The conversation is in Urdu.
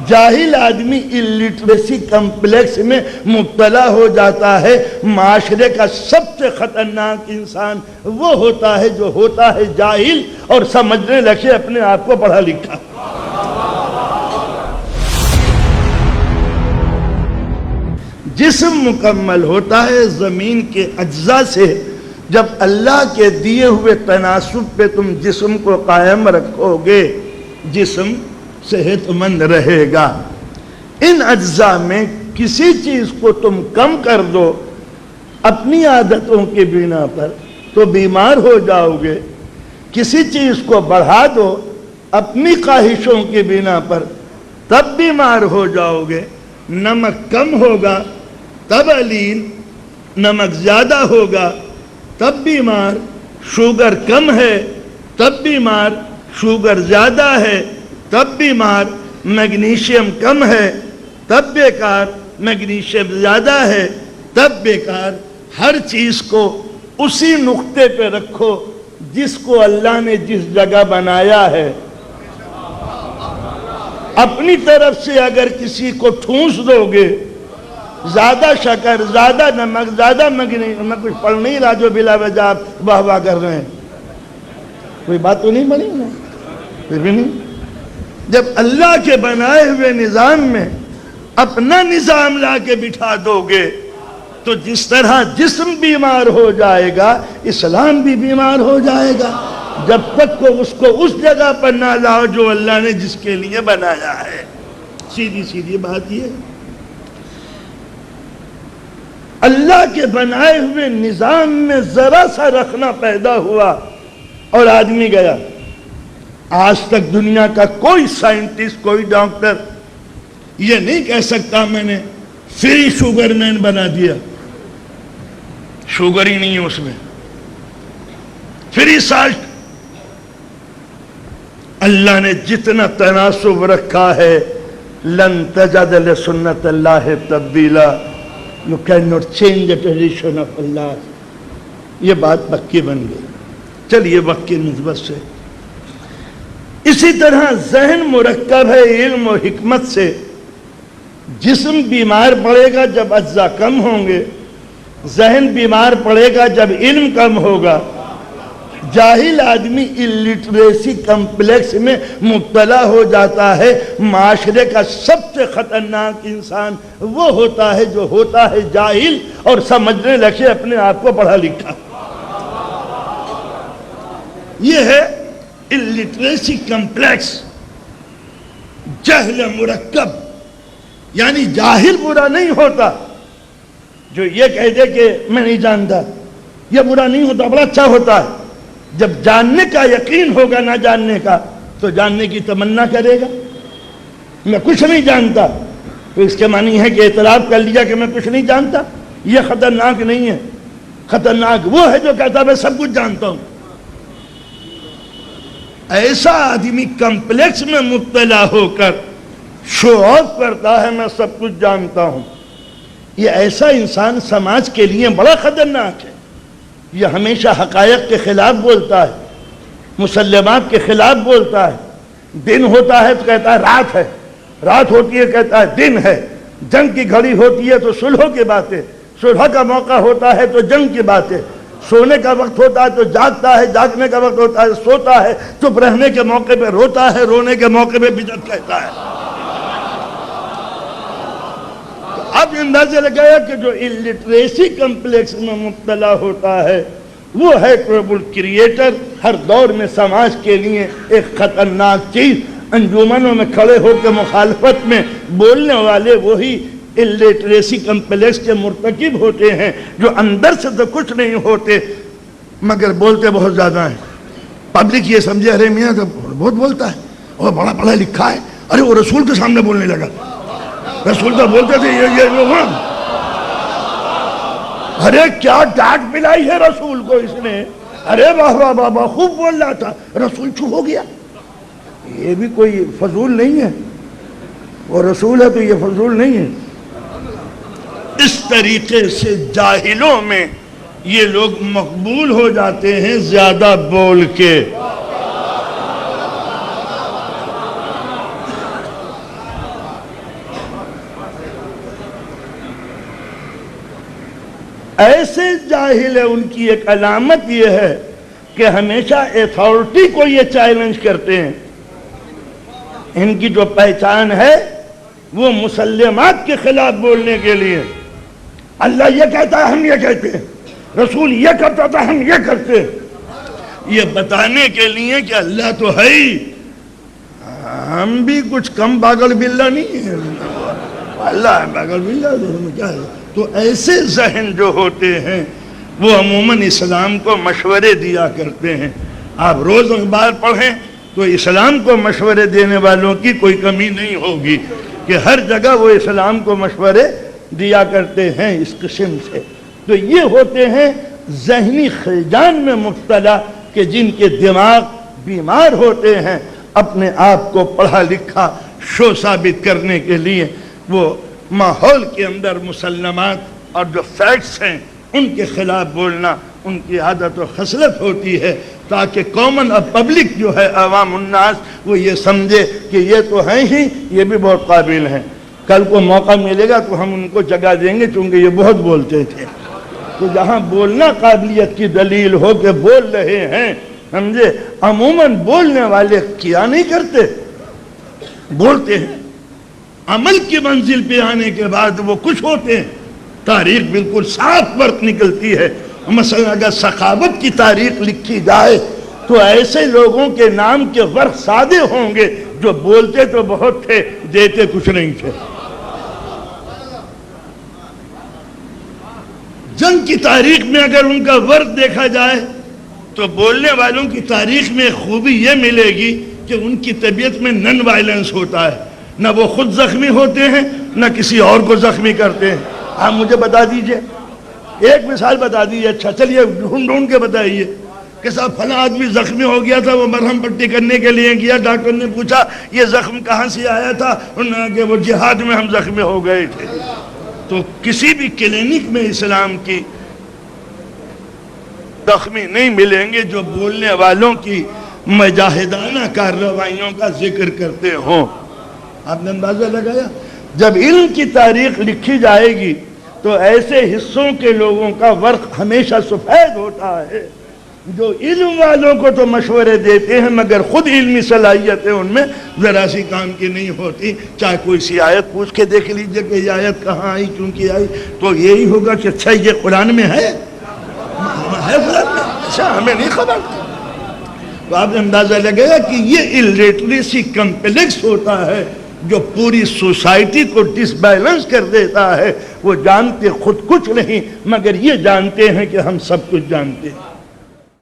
جاہل آدمی الٹریسی کمپلیکس میں مبتلا ہو جاتا ہے۔ معاشرے کا سب سے خطرناک انسان وہ ہوتا ہے جو ہوتا ہے جاہل اور سمجھنے لگے اپنے آپ کو پڑھا لکھا۔ جسم مکمل ہوتا ہے زمین کے اجزاء سے۔ جب اللہ کے دیے ہوئے تناسب پہ تم جسم کو قائم رکھو گے، جسم صحت مند رہے گا۔ ان اجزاء میں کسی چیز کو تم کم کر دو اپنی عادتوں کی بنا پر تو بیمار ہو جاؤ گے، کسی چیز کو بڑھا دو اپنی خواہشوں کی بنا پر تب بیمار ہو جاؤ گے۔ نمک کم ہوگا تب علیم، نمک زیادہ ہوگا تب بیمار، شوگر کم ہے تب بیمار، شوگر زیادہ ہے تب بیمار، میگنیشیم کم ہے تب بیکار، میگنیشیم زیادہ ہے تب بیکار۔ ہر چیز کو اسی نقطے پہ رکھو جس کو اللہ نے جس جگہ بنایا ہے۔ اپنی طرف سے اگر کسی کو ٹھونس دو گے، زیادہ شکر، زیادہ نمک، زیادہ میگنیشیم، میں کچھ پڑھ نہیں رہا جو بلا وجہ آپ واہ واہ کر رہے ہیں، کوئی بات تو نہیں بنی نا، پھر بھی نہیں۔ جب اللہ کے بنائے ہوئے نظام میں اپنا نظام لا کے بٹھا دو گے تو جس طرح جسم بیمار ہو جائے گا اسلام بھی بیمار ہو جائے گا، جب تک اس کو اس جگہ پر نہ لاؤ جو اللہ نے جس کے لیے بنایا ہے۔ سیدھی سیدھی بات یہ ہے، اللہ کے بنائے ہوئے نظام میں ذرا سا رکھنا پیدا ہوا اور آدمی گیا۔ آج تک دنیا کا کوئی سائنٹسٹ، کوئی ڈاکٹر یہ نہیں کہہ سکتا میں نے فری شوگر مین بنا دیا، شوگر ہی نہیں ہے اس میں، فری سالٹ۔ اللہ نے جتنا تناسب رکھا ہے، لن تجد لسنت اللہ تبدیلا، you cannot change the tradition of Allah۔ یہ بات پکی بن گئی۔ چلیے وقت کی نسبت سے اسی طرح ذہن مرکب ہے علم و حکمت سے۔ جسم بیمار پڑے گا جب اجزاء کم ہوں گے، ذہن بیمار پڑے گا جب علم کم ہوگا۔ جاہل آدمی الٹریسی کمپلیکس میں مبتلا ہو جاتا ہے۔ معاشرے کا سب سے خطرناک انسان وہ ہوتا ہے جو ہوتا ہے جاہل اور سمجھنے لگے اپنے آپ کو پڑھا لکھا۔ یہ ہے الٹریسی کمپلیکس، جہل مرکب۔ یعنی جاہل برا نہیں ہوتا، جو یہ کہہ دے کہ میں نہیں جانتا، یہ برا نہیں ہوتا، بڑا اچھا ہوتا ہے۔ جب جاننے کا یقین ہوگا نہ جاننے کا تو جاننے کی تمنا کرے گا۔ میں کچھ نہیں جانتا تو اس کے معنی ہے کہ اعتراف کر لیا کہ میں کچھ نہیں جانتا۔ یہ خطرناک نہیں ہے، خطرناک وہ ہے جو کہتا میں سب کچھ جانتا ہوں۔ ایسا آدمی کمپلیکس میں مبتلا ہو کر شو آف کرتا ہے میں سب کچھ جانتا ہوں۔ یہ ایسا انسان سماج کے لیے بڑا خطرناک ہے۔ یہ ہمیشہ حقائق کے خلاف بولتا ہے، مسلمات کے خلاف بولتا ہے۔ دن ہوتا ہے تو کہتا ہے رات ہے، رات ہوتی ہے کہتا ہے دن ہے، جنگ کی گھڑی ہوتی ہے تو صلح کی باتیں، صلح کا موقع ہوتا ہے تو جنگ کی باتیں، سونے کا وقت ہوتا ہے تو جاگتا ہے، جاگنے کا وقت ہوتا ہے سوتا ہے، چپ رہنے کے موقع پہ روتا ہے، رونے کے موقع پہ بدعت کہتا ہے۔ اب اندازہ لگایا کہ جو الٹریسی کمپلیکس میں مبتلا ہوتا ہے وہ ہے ٹربل کریٹر، ہر دور میں سماج کے لیے ایک خطرناک چیز۔ انجمنوں میں کھڑے ہو کے مخالفت میں بولنے والے وہی الٹریسی کمپلیکس کے مرتکب ہوتے ہیں جو اندر سے تو کچھ نہیں ہوتے مگر بولتے بہت زیادہ ہیں۔ پبلک یہ سمجھے ارے میاں تو بہت بولتا ہے، وہ بڑا پڑھا لکھا ہے، ارے وہ رسول کے سامنے بولنے لگا، رسول تو بولتے تھے یہ ارے کیا ڈانٹ ملائی ہے رسول کو اس نے، ارے واہ واہ بابا خوب بول رہا تھا، رسول چپ ہو گیا۔ یہ بھی کوئی فضول نہیں ہے، وہ رسول ہے تو یہ فضول نہیں ہے۔ اس طریقے سے جاہلوں میں یہ لوگ مقبول ہو جاتے ہیں زیادہ بول کے۔ ایسے جاہل ہے، ان کی ایک علامت یہ ہے کہ ہمیشہ ایتھارٹی کو یہ چیلنج کرتے ہیں. ان کی جو پہچان ہے وہ مسلمات کے خلاف بولنے کے لیے. اللہ یہ کہتا ہے ہم یہ کہتے ہیں، رسول یہ کرتا تھا ہم یہ کرتے ہیں، یہ بتانے کے لیے کہ اللہ تو ہے ہی، ہم بھی کچھ کم پاگل بلّا نہیں ہے، اللہ ہے پاگل بلّا کیا ہے. تو ایسے ذہن جو ہوتے ہیں وہ عموماً اسلام کو مشورے دیا کرتے ہیں. آپ روز اخبار پڑھیں تو اسلام کو مشورے دینے والوں کی کوئی کمی نہیں ہوگی کہ ہر جگہ وہ اسلام کو مشورے دیا کرتے ہیں اس قسم سے. تو یہ ہوتے ہیں ذہنی خلجان میں مبتلا کہ جن کے دماغ بیمار ہوتے ہیں. اپنے آپ کو پڑھا لکھا شو ثابت کرنے کے لیے وہ ماحول کے اندر مسلمات اور جو فیکٹس ہیں ان کے خلاف بولنا ان کی عادت و خصلت ہوتی ہے، تاکہ کامن اور پبلک جو ہے عوام الناس وہ یہ سمجھے کہ یہ تو ہیں ہی، یہ بھی بہت قابل ہیں. کل کو موقع ملے گا تو ہم ان کو جگہ دیں گے چونکہ یہ بہت بولتے تھے. تو جہاں بولنا قابلیت کی دلیل ہو کہ بول رہے ہیں، سمجھے، عموماً بولنے والے کیا نہیں کرتے، بولتے ہیں. عمل کی منزل پہ آنے کے بعد وہ کچھ ہوتے ہیں. تاریخ بالکل صاف فرق نکلتی ہے. مثلا اگر سخاوت کی تاریخ لکھی جائے تو ایسے لوگوں کے نام کے ورق سادے ہوں گے جو بولتے تو بہت تھے، دیتے کچھ نہیں تھے. جنگ کی تاریخ میں اگر ان کا ورق دیکھا جائے تو بولنے والوں کی تاریخ میں خوبی یہ ملے گی کہ ان کی طبیعت میں نن وائلنس ہوتا ہے، نہ وہ خود زخمی ہوتے ہیں نہ کسی اور کو زخمی کرتے ہیں. آپ مجھے بتا دیجئے، ایک مثال بتا دیجئے. اچھا چلیے ڈھونڈ کے بتائیے کہ صاحب فلاں آدمی زخمی ہو گیا تھا، وہ مرہم پٹی کرنے کے لیے گیا، ڈاکٹر نے پوچھا یہ زخم کہاں سے آیا تھا، انہوں نے کہا کہ وہ جہاد میں ہم زخمی ہو گئے تھے. تو کسی بھی کلینک میں اسلام کی زخمی نہیں ملیں گے جو بولنے والوں کی مجاہدانہ کارروائیوں کا ذکر کرتے ہوں. آپ نے اندازہ لگایا؟ جب علم کی تاریخ لکھی جائے گی تو ایسے حصوں کے لوگوں کا ورق ہمیشہ سفید ہوتا ہے جو علم والوں کو تو مشورے دیتے ہیں مگر خود علمی صلاحیتیں ان میں ذرا سی کام کی نہیں ہوتی. چاہے کوئی سی آیت پوچھ کے دیکھ لیجئے کہ یہ آیت کہاں آئی، کیوں کی آئی، تو یہی ہوگا کہ اچھا یہ قرآن میں ہے قرآن میں، اچھا ہمیں نہیں خبر. تو آپ نے اندازہ لگایا کہ یہ الٹریسی کمپلیکس ہوتا ہے جو پوری سوسائٹی کو ڈس بیلنس کر دیتا ہے. وہ جانتے خود کچھ نہیں مگر یہ جانتے ہیں کہ ہم سب کچھ جانتے ہیں.